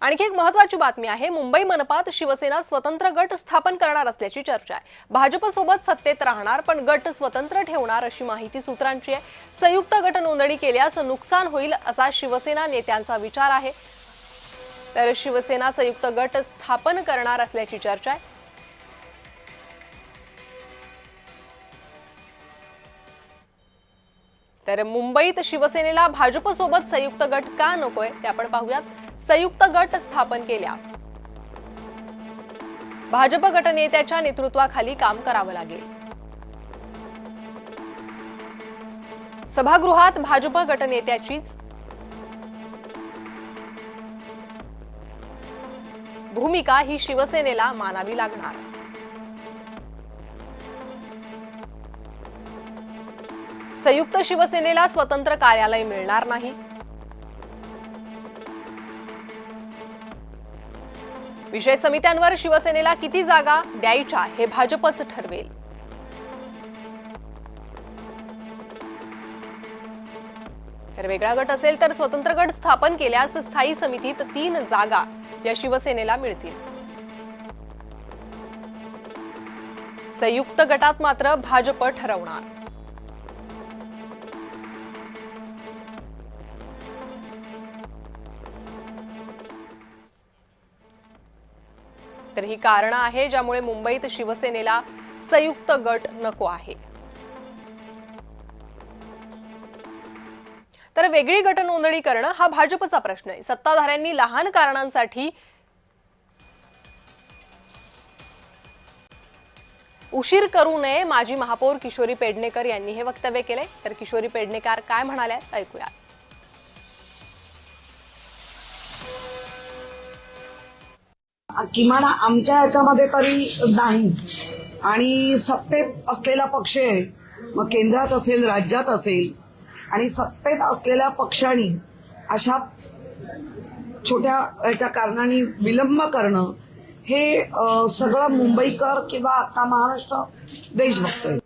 आणखी एक महत्त्वाची बातमी आहे। मुंबई मनपात शिवसेना स्वतंत्र गट स्थापन करणार असल्याची चर्चा आहे। भाजपसोबत सत्तेत राहणार पण गट स्वतंत्र ठेवणार अशी माहिती सूत्रांची आहे। संयुक्त गट नोंदणी केल्यास नुकसान होईल असा शिवसेना नेत्यांचा विचार आहे। तर शिवसेना संयुक्त गट स्थापन करणार असल्याची चर्चा आहे। तर मुंबईत शिवसेनेला भाजपसोबत संयुक्त गट का नकोय ते आपण पाहूयात। संयुक्त गट स्थापन केल्यास भाजप गटनेत्याच्या नेतृत्वाखाली काम करावं लागेल। सभागृहात भाजप गटनेत्याचीच भूमिका ही शिवसेनेला मानावी लागणार। संयुक्त शिवसेनेला स्वतंत्र कार्यालय मिळणार नाही। विषय समित्यांवर शिवसेनेला किती जागा द्यायच्या हे भाजपच ठरवेल। तर वेगळा गट असेल तर स्वतंत्र गट स्थापन केल्यास स्थायी समितीत 3 जागा या शिवसेनेला मिळतील। संयुक्त गटात मात्र भाजप ठरवणार। तर ही कारण आहे ज्यामुळे मुंबईत शिवसेनेला संयुक्त गट नको आहे। तर वेगळी गट नोंदणी करणं हा भाजपचा प्रश्न आहे। सत्ताधाऱ्यांनी लहान कारणांसाठी उशीर करू नये। माजी महापौर किशोरी पेडणेकर यांनी हे वक्तव्य केले। तर किशोरी पेडणेकर काय म्हणाल्या ऐकूया। किमान आमच्या याच्यामध्ये तरी नाही। आणि सत्तेत असलेला पक्ष आहे, मग केंद्रात असेल राज्यात असेल, आणि सत्तेत असलेल्या पक्षांनी अशा छोट्या याच्या कारणाने विलंब करणं हे सगळं मुंबईकर किंवा आता महाराष्ट्र देश बघतोय।